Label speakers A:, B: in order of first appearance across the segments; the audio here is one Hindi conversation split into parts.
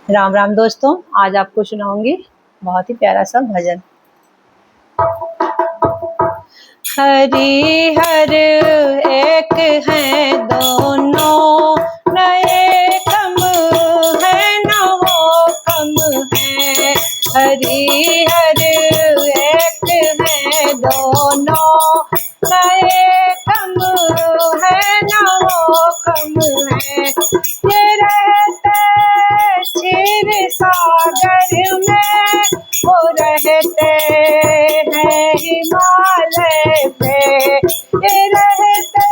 A: राम राम दोस्तों, आज आपको सुनाऊंगी बहुत ही प्यारा सा भजन। हरि हर एक हैं दोनों, न एकम है न वो कम है। हरि हर एक हैं दोनों, न एकम है न वो कम है। ये रहते क्षीर सागर में, वो रहते हैं हिमालय पे। ये रहते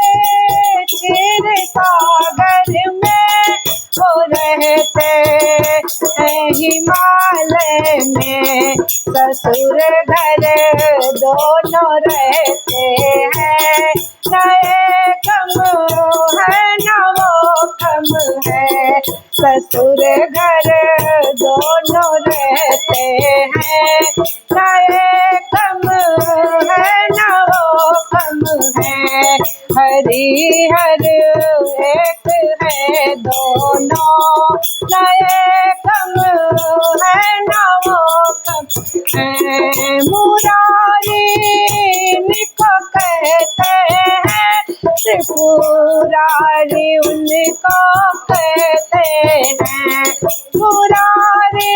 A: क्षीर सागर में, वो रहते हैं हिमालय में। ससुर घर दोनों रहते हैं, न एकम है न वो कम है। ससुर घर दोनों रहते हैं, न एकम है न वो कम है। हरि हर एक है दोनों, न एकम है न वो कम है। मुरारी इनको कहते हैं, त्रिपुरारी उनको कहते हैं। मुरारी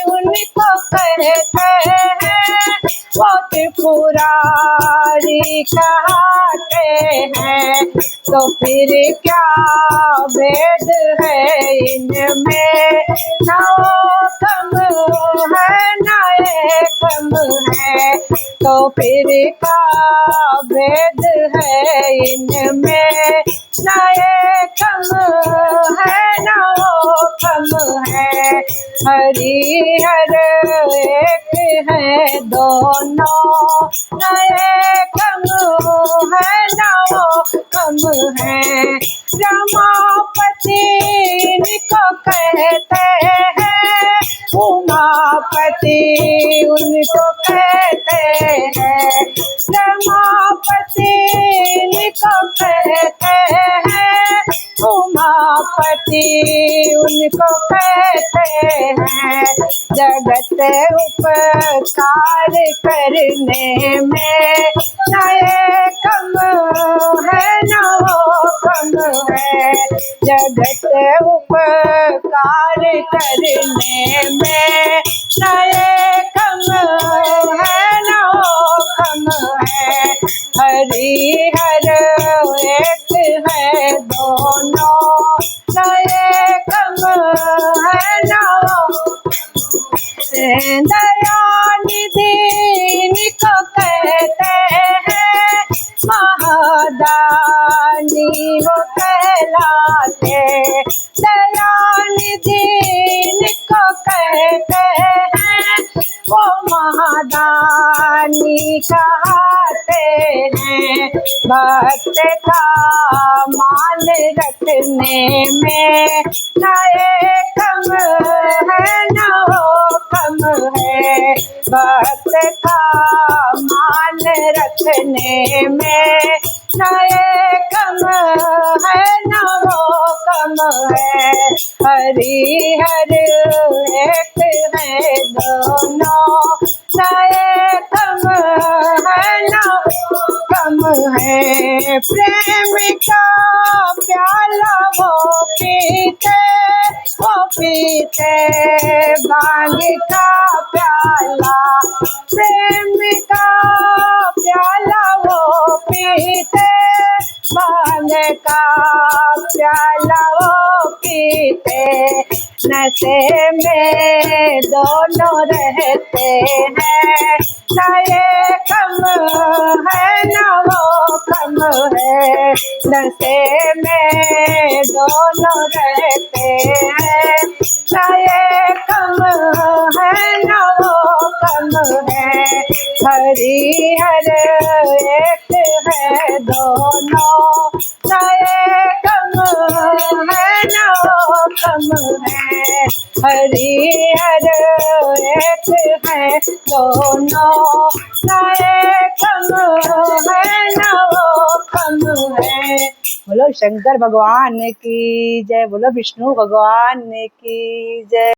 A: उनको कहते हैं, वो त्रिपुरारी कहते हैं। तो फिर क्या भेद है इनमें, न वो कम है न एकम है। तो फिर क्या भेद है इनमें, न एकम है न वो कम है। हरि हर एक है दोनों, न एकम है न वो कम है। रमापति इनको कहते हैं, उमापति उनको कहते हैं। रमापति इनको कहते हैं, उमापति उनको कहते हैं। जगत उपकार करने में, न एकम है न वो कम है। जगत उपकार करने में, न एकम है न वो कम है। हरि हर एक है दोनों, न एकम है न वो। दयानिधि इनको कहते हैं, महादानी वो कहलाते। दयानिधि इनको कहते हैं, वो महादानी कहते हैं। भक्त का मान रखने में, न एकम है न वो कम है। भक्त का मान रखने में, न एकम है न वो कम है। हरि हर एक है दोनों, न एकम है न वो कम है। प्रेम का प्याला वो पीते, वो पीते भांग का प्याला। प्रेम का प्याला वो पीते, भांग का प्याला वो पीते। नशे में दोनों रहते हैं, न एकम है न वो कम है। नशे में दोनों रहते हैं, न एकम है न वो कम है। हरि हर एक है दोनों, न एकम है न वो कम है। हरि हर एक है दोनों, न एकम है न वो कम है। बोलो शंकर भगवान की जय, बोलो विष्णु भगवान की जय।